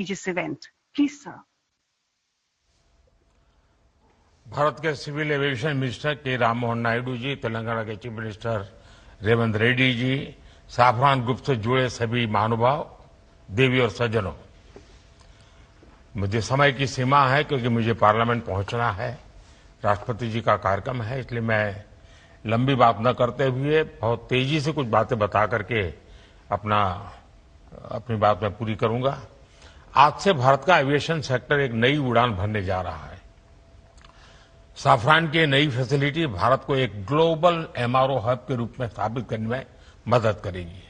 prestigious event. Please, sir. Bharat के civil aviation minister के राम मोहन नायडू जी, तेलंगाना के chief minister Revanth Reddy ji, Safran group से जुड़े सभी महानुभाव, देवी और सज्जनों, मुझे समय की सीमा है क्योंकि मुझे पार्लियामेंट पहुंचना है, राष्ट्रपति जी का कार्यक्रम है, इसलिए मैं लंबी बात न करते हुए बहुत तेजी से कुछ बातें बता करके अपनी बात मैं पूरी करूंगा। आज से भारत का एविएशन सेक्टर एक नई उड़ान भरने जा रहा है। साफरान की नई फैसिलिटी भारत को एक ग्लोबल एमआरओ हब के रूप में स्थापित करने में मदद करेगी।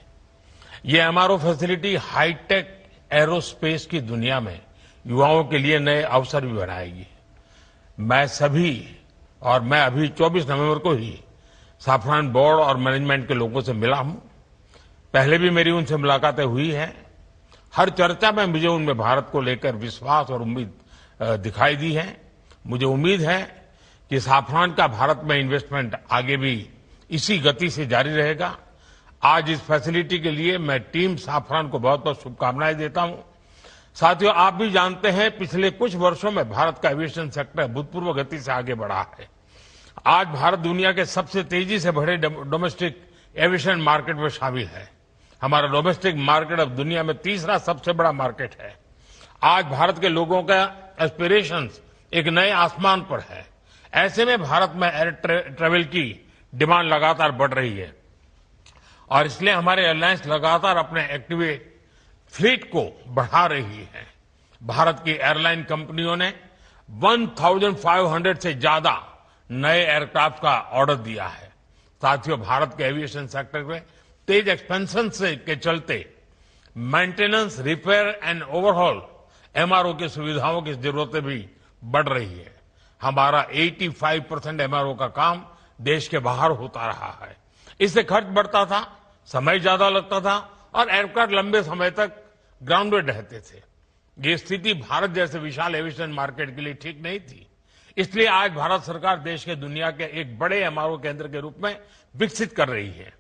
ये एमआरओ फैसिलिटी हाईटेक एरोस्पेस की दुनिया में युवाओं के लिए नए अवसर भी बनाएगी। मैं अभी 24 नवंबर को ही साफरान बोर्ड और मैनेजमेंट के लोगों से मिला हूं। पहले भी मेरी उनसे मुलाकातें हुई हैं। हर चर्चा में मुझे उनमें भारत को लेकर विश्वास और उम्मीद दिखाई दी है। मुझे उम्मीद है कि साफरान का भारत में इन्वेस्टमेंट आगे भी इसी गति से जारी रहेगा। आज इस फैसिलिटी के लिए मैं टीम साफरान को बहुत बहुत शुभकामनाएं देता हूं। साथियों, आप भी जानते हैं पिछले कुछ वर्षों में भारत का एविएशन सेक्टर भूतपूर्व गति से आगे बढ़ा है। आज भारत दुनिया के सबसे तेजी से बढ़े डोमेस्टिक एविएशन मार्केट में शामिल है। हमारा डोमेस्टिक मार्केट अब दुनिया में तीसरा सबसे बड़ा मार्केट है। आज भारत के लोगों का एस्पिरेशंस एक नए आसमान पर है। ऐसे में भारत में एयर ट्रेवल की डिमांड लगातार बढ़ रही है और इसलिए हमारे एयरलाइंस लगातार अपने एक्टिव फ्लीट को बढ़ा रही है। भारत की एयरलाइन कंपनियों ने 1500 से ज्यादा नए एयरक्राफ्ट का ऑर्डर दिया है। साथियों, भारत के एविएशन सेक्टर में तेज एक्सपेंशन के चलते maintenance, repair and overhaul MRO की सुविधाओं की जरूरतें भी बढ़ रही है। हमारा 85% एमआरओ का काम देश के बाहर होता रहा है। इससे खर्च बढ़ता था, समय ज्यादा लगता था और एयरक्राफ्ट लंबे समय तक ग्राउंडेड रहते थे। ये स्थिति भारत जैसे विशाल एविएशन मार्केट के लिए ठीक नहीं थी। इसलिए आज भारत सरकार देश के दुनिया के एक बड़े एमआरओ केंद्र के रूप में विकसित कर रही है।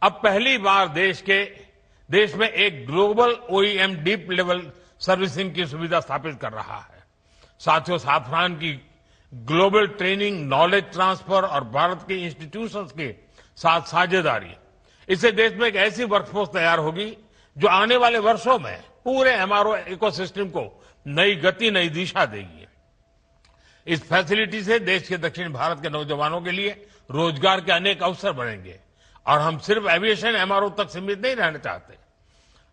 अब पहली बार देश में एक global OEM deep level servicing की सुविधा स्थापित कर रहा है। साथियों, साफरान की ग्लोबल ट्रेनिंग, नॉलेज ट्रांसफर और भारत के इंस्टीट्यूशंस के साथ साझेदारी, इससे देश में एक ऐसी वर्कफोर्स तैयार होगी जो आने वाले वर्षों में पूरे एमआरओ इकोसिस्टम को नई गति, नई दिशा देगी। इस फैसिलिटी से देश के दक्षिण भारत के नौजवानों के लिए रोजगार के अनेक अवसर बढ़ेंगे और हम सिर्फ एविएशन एमआरओ तक सीमित नहीं रहना चाहते।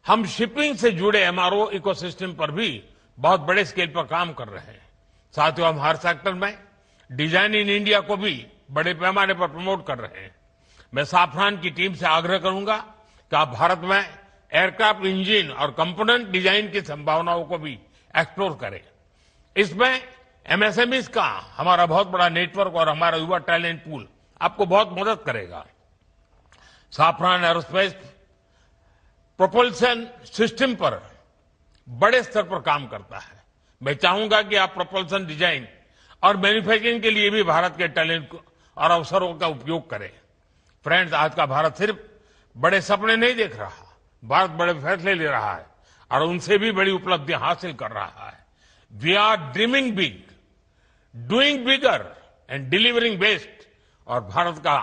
हम शिपिंग से जुड़े एमआरओ इकोसिस्टम पर भी बहुत बड़े स्केल पर काम कर रहे हैं। साथियों, हम हर सेक्टर में डिजाइन इन इंडिया को भी बड़े पैमाने पर प्रमोट कर रहे हैं। मैं साफरान की टीम से आग्रह करूंगा कि आप भारत में एयरक्राफ्ट इंजन और कंपोनेंट डिजाइन की संभावनाओं को भी एक्सप्लोर करें। इसमें एमएसएमईज का हमारा बहुत बड़ा नेटवर्क और हमारा युवा टैलेंट पूल आपको बहुत मदद करेगा। साफरान एरोस्पेस प्रोपल्शन सिस्टम पर बड़े स्तर पर काम करता है। मैं चाहूंगा कि आप प्रोपल्शन डिजाइन और मैन्युफैक्चरिंग के लिए भी भारत के टैलेंट और अवसरों का उपयोग करें। फ्रेंड्स, आज का भारत सिर्फ बड़े सपने नहीं देख रहा, भारत बड़े फैसले ले रहा है और उनसे भी बड़ी उपलब्धियां हासिल कर रहा है। We are dreaming big, doing bigger and delivering best. और भारत का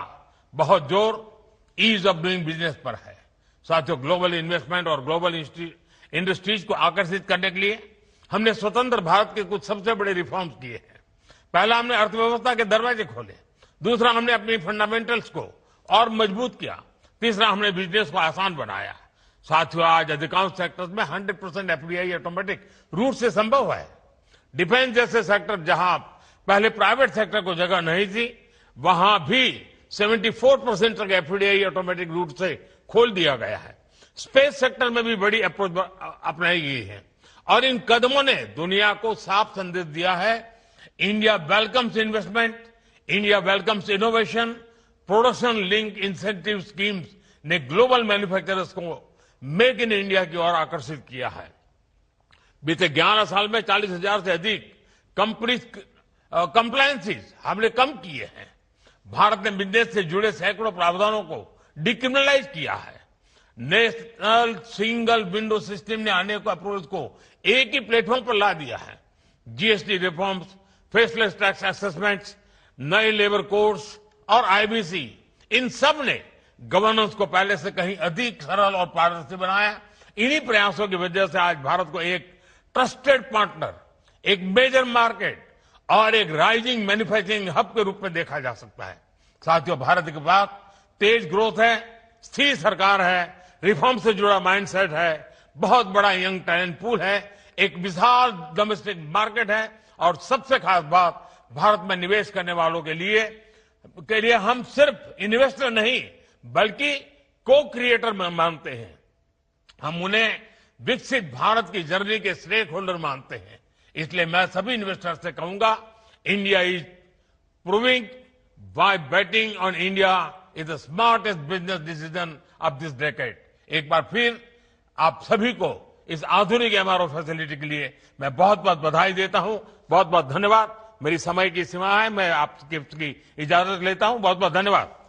बहुत जोर ईज ऑफ डूइंग बिजनेस पर है। साथियों, ग्लोबल इन्वेस्टमेंट और ग्लोबल इंडस्ट्रीज को आकर्षित करने के लिए हमने स्वतंत्र भारत के कुछ सबसे बड़े रिफॉर्म्स किए हैं। पहला, हमने अर्थव्यवस्था के दरवाजे खोले। दूसरा, हमने अपनी फंडामेंटल्स को और मजबूत किया। तीसरा, हमने बिजनेस को आसान बनाया। साथियों, आज अधिकांश सेक्टर्स में 100% एफडीआई ऑटोमेटिक रूट से संभव है। डिफेंस जैसे सेक्टर जहां पहले प्राइवेट सेक्टर को जगह नहीं थी, वहां भी 74% तक एफडीआई ऑटोमेटिक रूट से खोल दिया गया है। स्पेस सेक्टर में भी बड़ी अप्रोच अपनाई गई है और इन कदमों ने दुनिया को साफ संदेश दिया है, India welcomes investment, India welcomes innovation. Production link incentive schemes ने ग्लोबल मैन्युफैक्चरर्स को मेक इन इंडिया की ओर आकर्षित किया है। बीते 11 साल में 40,000 से अधिक कंप्लायंसेस हमने कम किए हैं। भारत ने बिजनेस से जुड़े सैकड़ों प्रावधानों को डिक्रिमिनलाइज किया है। नेशनल सिंगल विंडो सिस्टम ने अनेक अप्रोच को एक ही प्लेटफॉर्म पर ला दिया है। GST reforms, faceless tax assessments, नए लेबर कोड्स और आईबीसी, इन सब ने गवर्नेंस को पहले से कहीं अधिक सरल और पारदर्शी बनाया। इन्हीं प्रयासों की वजह से आज भारत को एक ट्रस्टेड पार्टनर, एक मेजर मार्केट और एक राइजिंग मैन्युफैक्चरिंग हब के रूप में देखा जा सकता है। साथियों, भारत के पास तेज ग्रोथ है, स्थिर सरकार है, रिफॉर्म से जुड़ा माइंडसेट है, बहुत बड़ा यंग टैलेंट पूल है, एक विशाल डोमेस्टिक मार्केट है और सबसे खास बात, भारत में निवेश करने वालों के लिए हम सिर्फ इन्वेस्टर नहीं बल्कि को क्रिएटर मानते हैं। हम उन्हें विकसित भारत की जर्नी के स्टेक होल्डर मानते हैं। इसलिए मैं सभी इन्वेस्टर से कहूंगा, India is proving why betting on India is the smartest business decision of this decade. एक बार फिर आप सभी को इस आधुनिक एमआरओ फैसिलिटी के लिए मैं बहुत बहुत बधाई देता हूं। बहुत बहुत धन्यवाद। मेरी समय की सीमा है, मैं आपकी इजाजत लेता हूं। बहुत बहुत धन्यवाद।